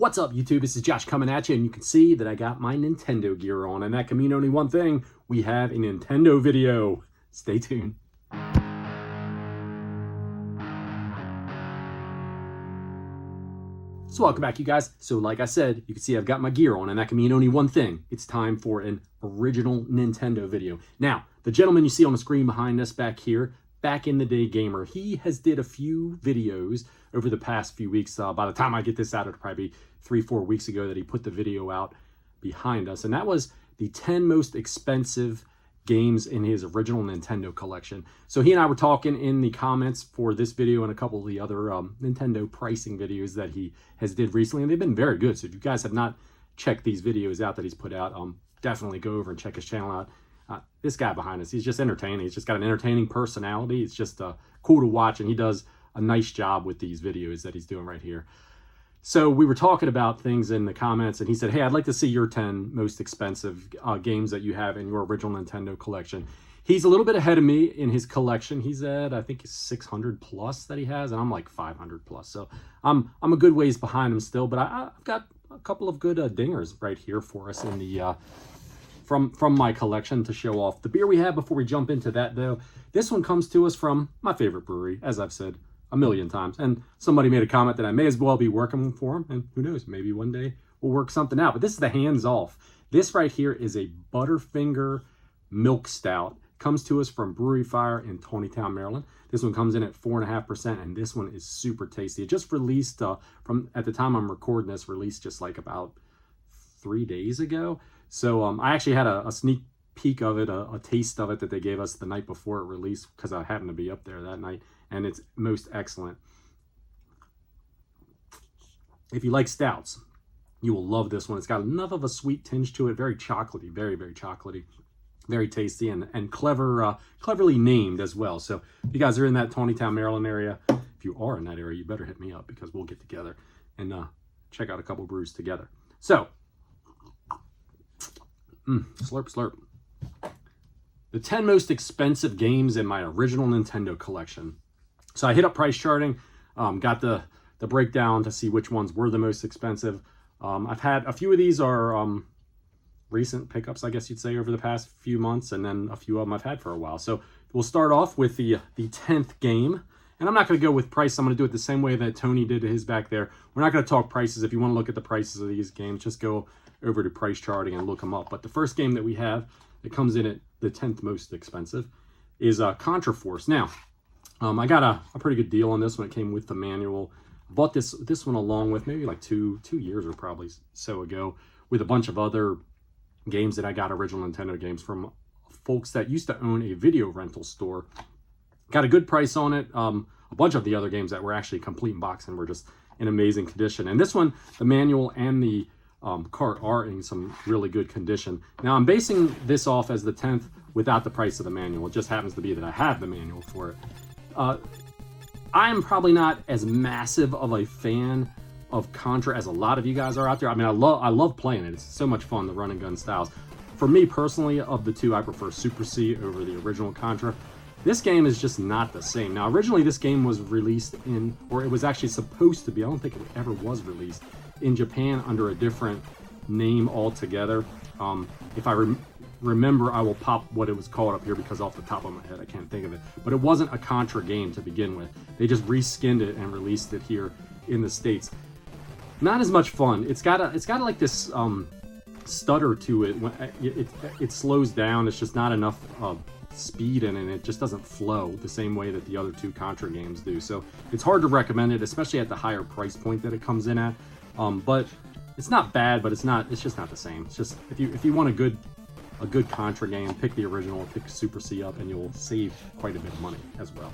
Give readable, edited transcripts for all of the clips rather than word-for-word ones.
What's up, YouTube? This is Josh coming at you, and you can see that I got my Nintendo gear on, and that can mean only one thing. We have a Nintendo video. Stay tuned. So welcome back, you guys. So like I said, you can see I've got my gear on, and that can mean only one thing. It's time for an original Nintendo video. Now, the gentleman you see on the screen behind us back here, back in the day gamer, he has did a few videos over the past few weeks. By the time I get this out, it'll probably be 3-4 weeks ago that he put the video out behind us. And that was the 10 most expensive games in his original Nintendo collection. So he and I were talking in the comments for this video and a couple of the other Nintendo pricing videos that he has did recently, and they've been very good. So if you guys have not checked these videos out that he's put out, definitely go over and check his channel out. This guy behind us, he's just entertaining. He's just got an entertaining personality. It's just cool to watch, and he does a nice job with these videos that he's doing right here. So we were talking about things in the comments, and he said, hey, I'd like to see your 10 most expensive games that you have in your original Nintendo collection. He's a little bit ahead of me in his collection. He's at, I think, 600 plus that he has, and I'm like 500 plus. So I'm a good ways behind him still, but I've got a couple of good dingers right here for us in the from my collection to show off. The beer we have, before we jump into that though, this one comes to us from my favorite brewery, as I've said a million times. And somebody made a comment that I may as well be working for them, and who knows, maybe one day we'll work something out. But this is the Hands Off. This right here is a Butterfinger Milk Stout. Comes to us from Brewery Fire in Taneytown, Maryland. This one comes in at 4.5%, and this one is super tasty. It just released from, at the time I'm recording this, released just like about 3 days ago. So I actually had a sneak peek of it, a taste of it that they gave us the night before it released, because I happened to be up there that night, and it's most excellent. If you like stouts, you will love this one. It's got enough of a sweet tinge to it, very chocolatey, very, very chocolatey, very tasty, and cleverly named as well. So if you guys are in that Taneytown, Maryland area, if you are in that area, you better hit me up, because we'll get together and check out a couple brews together. So, slurp, slurp. The 10 most expensive games in my original Nintendo collection. So I hit up price charting, got the breakdown to see which ones were the most expensive. I've had a few of these are recent pickups, I guess you'd say, over the past few months, and then a few of them I've had for a while. So we'll start off with the 10th game. And I'm not going to go with price. I'm going to do it the same way that Tony did his back there. We're not going to talk prices. If you want to look at the prices of these games, just go over to price charting and look them up. But the first game that we have that comes in at the 10th most expensive is Contra Force. Now, I got a pretty good deal on this one. It came with the manual. I bought this one along with maybe like two years or probably so ago, with a bunch of other games that I got, original Nintendo games, from folks that used to own a video rental store. Got a good price on it. A bunch of the other games that were actually complete in box and were just in amazing condition. And this one, the manual and the cart are in some really good condition. Now I'm basing this off as the 10th without the price of the manual. It just happens to be that I have the manual for it. I'm probably not as massive of a fan of Contra as a lot of you guys are out there. I mean, I love playing it. It's so much fun, the run and gun styles. For me personally, of the two, I prefer Super C over the original Contra. This game is just not the same. Now, originally this game was released in, or it was actually supposed to be, I don't think it ever was released, in Japan under a different name altogether. If I remember, I will pop what it was called up here, because off the top of my head, I can't think of it. But it wasn't a Contra game to begin with. They just reskinned it and released it here in the States. Not as much fun. It's got like this stutter to it. When it slows down. It's just not enough speed in it, and it just doesn't flow the same way that the other two Contra games do. So it's hard to recommend it, especially at the higher price point that it comes in at. But it's not bad, but it's just not the same. It's just, if you want a good Contra game, pick the original, pick Super C up, and you'll save quite a bit of money as well.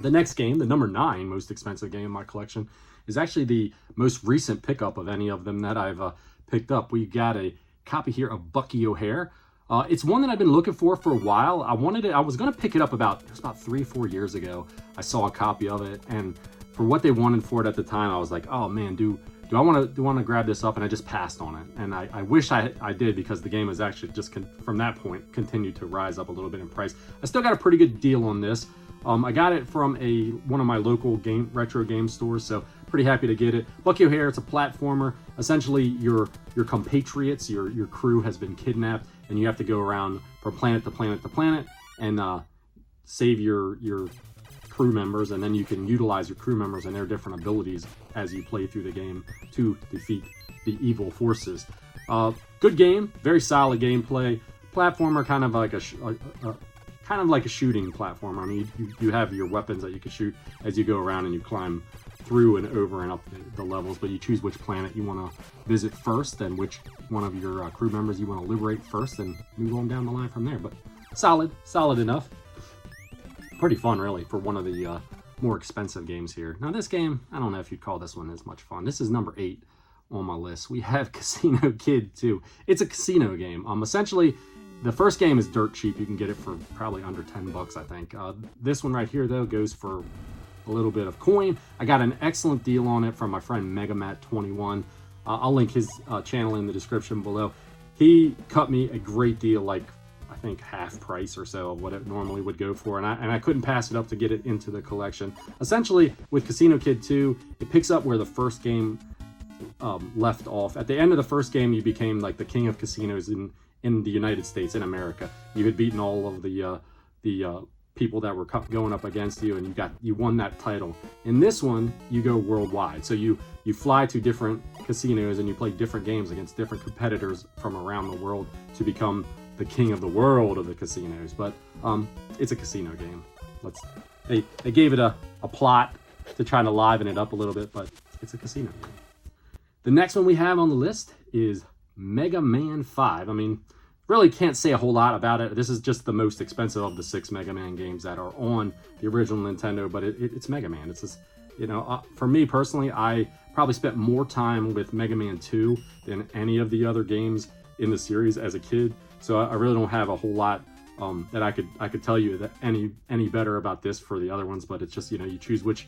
The next game, the number 9 most expensive game in my collection, is actually the most recent pickup of any of them that I've picked up. We got a copy here of Buyo Haare. It's one that I've been looking for a while. I was going to pick it up about 3-4 years ago. I saw a copy of it, and for what they wanted for it at the time, I was like, oh man, do I want to grab this up? And I just passed on it. And I wish I did, because the game has actually just from that point continued to rise up a little bit in price. I still got a pretty good deal on this. I got it from one of my local retro game stores, so pretty happy to get it. Buyo Haare, it's a platformer. Essentially, your compatriots, your crew has been kidnapped, and you have to go around from planet to planet to planet and save your crew members, and then you can utilize your crew members and their different abilities as you play through the game to defeat the evil forces. Good game, very solid gameplay. Platformer, kind of like a shooting platformer. I mean, you have your weapons that you can shoot as you go around and you climb through and over and up the levels, but you choose which planet you want to visit first and which one of your crew members you want to liberate first, and move on down the line from there. But solid enough. Pretty fun, really, for one of the more expensive games here. Now, this game, I don't know if you'd call this one as much fun. This is number 8 on my list. We have Casino Kid 2. It's a casino game. Essentially, the first game is dirt cheap. You can get it for probably under 10 bucks, I think. This one right here, though, goes for a little bit of coin. I got an excellent deal on it from my friend Megamat21. I'll link his channel in the description below. He cut me a great deal, like I think half price or so of what it normally would go for, and I couldn't pass it up to get it into the collection. Essentially, with Casino Kid 2, it picks up where the first game left off. At the end of the first game, you became like the king of casinos in the United States, in America. You had beaten all of the people that were going up against you, and you won that title. In this one, you go worldwide. So you fly to different casinos and you play different games against different competitors from around the world to become the king of the world of the casinos. But it's a casino game. They gave it a plot to try to liven it up a little bit, but it's a casino game. The next one we have on the list is Mega Man 5. I mean, really can't say a whole lot about it. This is just the most expensive of the 6 Mega Man games that are on the original Nintendo, but it's Mega Man. It's just, for me personally, I probably spent more time with Mega Man 2 than any of the other games in the series as a kid. So I really don't have a whole lot that I could tell you that any better about this for the other ones. But it's just, you choose which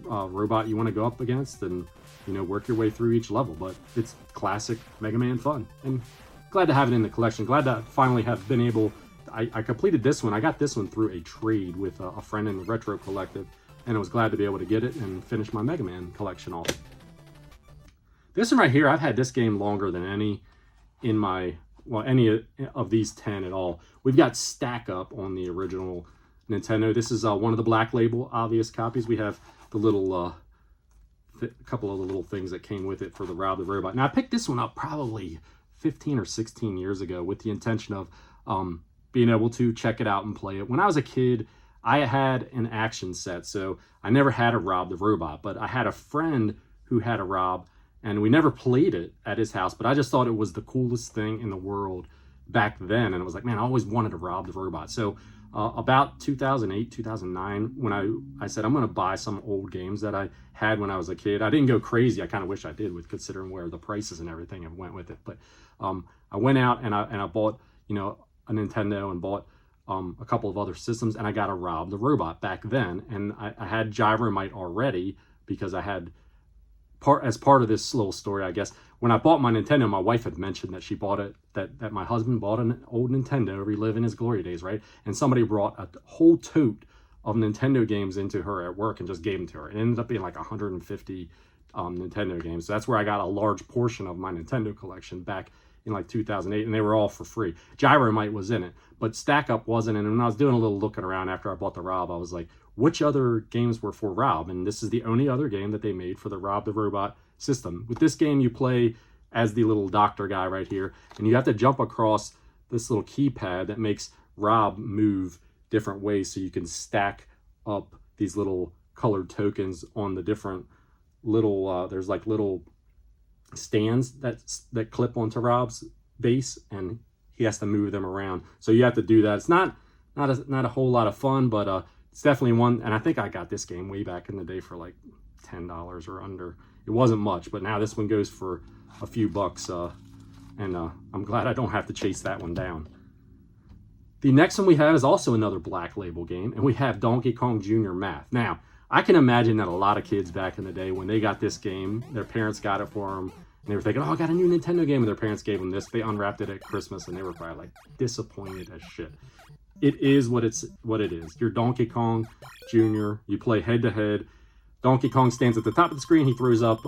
robot you want to go up against, and work your way through each level. But it's classic Mega Man fun, and glad to have it in the collection. Glad to finally have been able. I completed this one. I got this one through a trade with a friend in the Retro Collective, and I was glad to be able to get it and finish my Mega Man collection off. This one right here, I've had this game longer than any of these 10 at all. We've got Stackup on the original Nintendo. This is one of the Black Label obvious copies. We have the little couple of the little things that came with it for the Rob the Robot. Now, I picked this one up probably 15 or 16 years ago with the intention of being able to check it out and play it. When I was a kid, I had an action set, so I never had a Rob the Robot, but I had a friend who had a Rob, and we never played it at his house, but I just thought it was the coolest thing in the world back then, and it was like, man, I always wanted a Rob the Robot. So about 2008, 2009, when I said I'm going to buy some old games that I had when I was a kid. I didn't go crazy. I kind of wish I did, with considering where the prices and everything have went with it. But I went out and I bought, a Nintendo, and bought a couple of other systems, and I got a Rob the Robot back then. And I had Gyromite already, because I had as part of this little story, I guess, when I bought my Nintendo, my wife had mentioned that she bought it, that my husband bought an old Nintendo, reliving his glory days, right? And somebody brought a whole tote of Nintendo games into her at work and just gave them to her. It ended up being like 150 Nintendo games. So that's where I got a large portion of my Nintendo collection back in like 2008, and they were all for free. Gyromite was in it, but Stackup wasn't. And when I was doing a little looking around after I bought the Rob, I was like, which other games were for Rob? And this is the only other game that they made for the Rob the Robot system. With this game, you play as the little doctor guy right here, and you have to jump across this little keypad that makes Rob move different ways, so you can stack up these little colored tokens on the different little there's like little stands that clip onto Rob's base, and he has to move them around. So you have to do that. It's not a whole lot of fun, but it's definitely one. And I think I got this game way back in the day for like $10 or under. It wasn't much, but now this one goes for a few bucks, and I'm glad I don't have to chase that one down. The next one we have is also another Black Label game, and we have Donkey Kong Jr. Math. Now, I can imagine that a lot of kids back in the day, when they got this game, their parents got it for them, and they were thinking, oh, I got a new Nintendo game, and their parents gave them this. They unwrapped it at Christmas, and they were probably like disappointed as shit. It is what it is. You're Donkey Kong Jr. You play head-to-head. Donkey Kong stands at the top of the screen. He throws up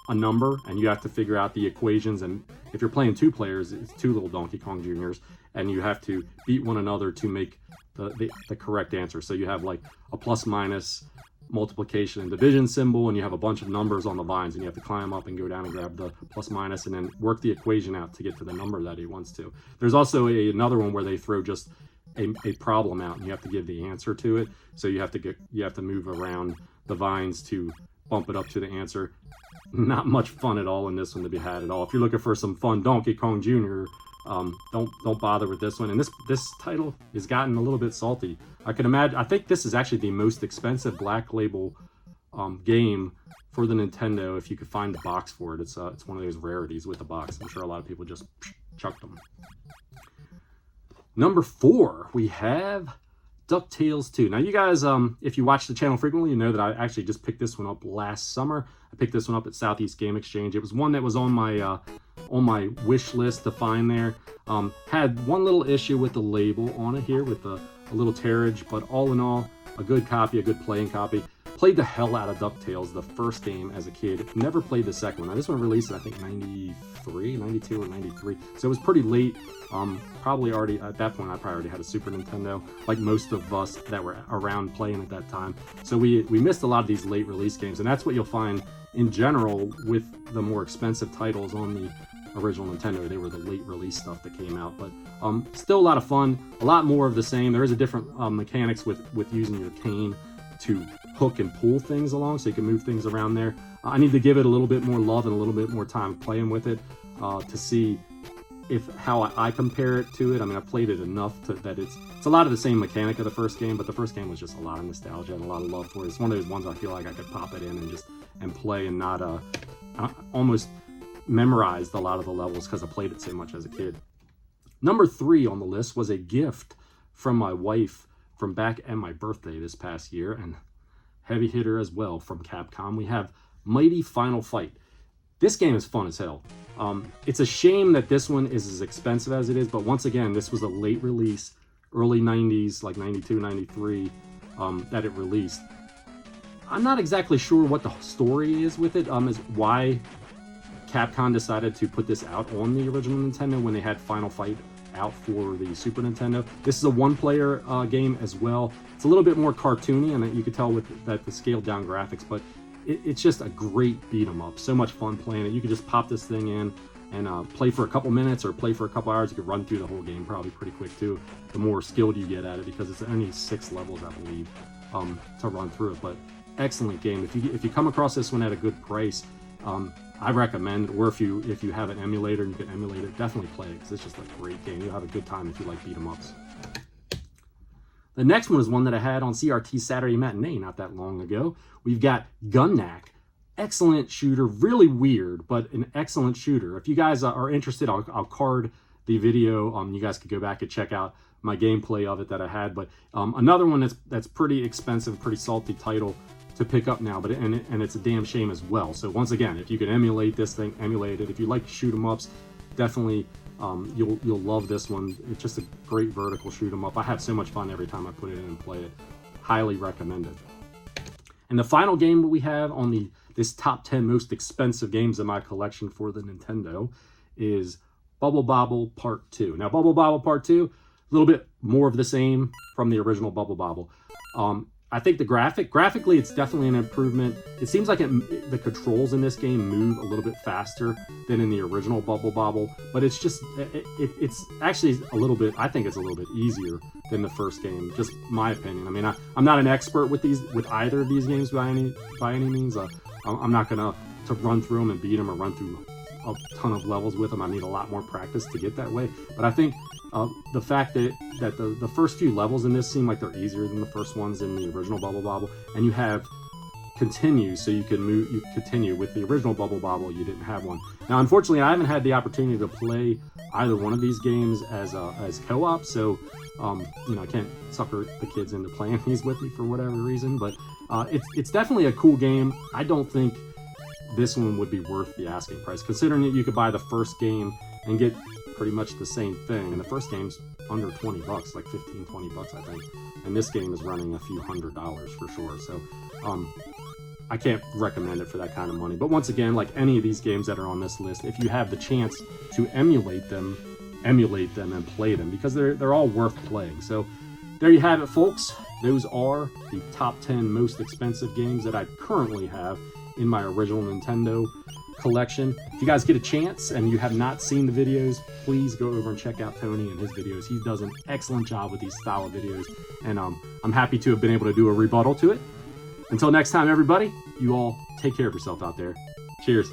a number, and you have to figure out the equations. And if you're playing 2 players, it's 2 little Donkey Kong Juniors, and you have to beat one another to make the correct answer. So you have like a plus minus multiplication and division symbol, and you have a bunch of numbers on the vines, and you have to climb up and go down and grab the plus minus and then work the equation out to get to the number that he wants to. There's also another one where they throw just a problem out, and you have to give the answer to it. So you have to move around the vines to bump it up to the answer. Not much fun at all in this one to be had at all. If you're looking for some fun Donkey Kong Jr., don't bother with this one. And this title has gotten a little bit salty. I can imagine. I think this is actually the most expensive Black Label game for the Nintendo. If you could find the box for it, it's one of those rarities with the box. I'm sure a lot of people just chucked them. Number 4, we have DuckTales 2. Now, you guys, if you watch the channel frequently, you know that I actually just picked this one up last summer. I picked this one up at Southeast Game Exchange. It was one that was on my wish list to find there. Had one little issue with the label on it here with a little tearage, but all in all, a good copy, a good playing copy. Played the hell out of DuckTales, the first game as a kid. Never played the second one. Now, this one released in, I think, 93, 92 or 93. So it was pretty late. Probably already, at that point, I probably already had a Super Nintendo, like most of us that were around playing at that time. So we missed a lot of these late release games, and that's what you'll find in general with the more expensive titles on the original Nintendo. They were the late release stuff that came out, but still a lot of fun, a lot more of the same. There is a different mechanics with using your cane to hook and pull things along, so you can move things around there. I need to give it a little bit more love and a little bit more time playing with it to see how I compare it to it. I mean, I played it enough that it's a lot of the same mechanic of the first game, but the first game was just a lot of nostalgia and a lot of love for it. It's one of those ones I feel like I could pop it in and play and not almost memorized a lot of the levels because I played it so much as a kid. Number 3 on the list was a gift from my wife from back at my birthday this past year, and heavy hitter as well from Capcom. We have Mighty Final Fight. This game is fun as hell. It's a shame that this one is as expensive as it is, but once again, this was a late release, early 90s, like 92, 93, that it released. I'm not exactly sure what the story is with it, is why Capcom decided to put this out on the original Nintendo when they had Final Fight out for the Super Nintendo. This is a one-player game as well. It's a little bit more cartoony, and you could tell with that the scaled down graphics, but it's just a great beat 'em up. So much fun playing it. You could just pop this thing in and play for a couple minutes or play for a couple hours. You could run through the whole game probably pretty quick too, the more skilled you get at it, because it's only 6 levels, I believe, to run through it. But excellent game. If you come across this one at a good price, I recommend, or if you have an emulator and you can emulate it, definitely play it, because it's just a great game. You'll have a good time if you like beat 'em ups. The next one is one that I had on CRT Saturday Matinee not that long ago. We've got Gunak. Excellent shooter, really weird, but an excellent shooter. If you guys are interested, I'll card the video. You guys could go back and check out my gameplay of it that I had. But another one that's pretty expensive, pretty salty title to pick up now, but and it's a damn shame as well. So once again, if you can emulate this thing, emulate it. If you like shoot 'em ups, definitely you'll love this one. It's just a great vertical shoot 'em up. I have so much fun every time I put it in and play it. Highly recommended. And the final game that we have on this top 10 most expensive games in my collection for the Nintendo is Bobble Part 2. Now, Bobble Part 2, a little bit more of the same from the original Bobble. I think graphically, it's definitely an improvement. It seems like the controls in this game move a little bit faster than in the original Bobble, but it's just, it's actually a little bit, I think it's a little bit easier than the first game, just my opinion. I mean, I'm not an expert with either of these games by any means. I'm not gonna run through them and beat them or run through a ton of levels with them. I need a lot more practice to get that way. But I think the fact that the first few levels in this seem like they're easier than the first ones in the original Bobble, and you have continue, so you continue with the original Bobble. You didn't have one. Now, unfortunately, I haven't had the opportunity to play either one of these games as co-op, so I can't sucker the kids into playing these with me for whatever reason. But it's definitely a cool game. I don't think this one would be worth the asking price, considering that you could buy the first game and get pretty much the same thing. And the first game's under 20 bucks, like 15, 20 bucks, I think. And this game is running a few $100s for sure. So I can't recommend it for that kind of money. But once again, like any of these games that are on this list, if you have the chance to emulate them and play them, because they're all worth playing. So there you have it, folks. Those are the top 10 most expensive games that I currently have in my original Nintendo collection. If you guys get a chance and you have not seen the videos, please go over and check out Tony and his videos. He does an excellent job with these style of videos, and I'm happy to have been able to do a rebuttal to it. Until next time, everybody, you all take care of yourself out there. Cheers.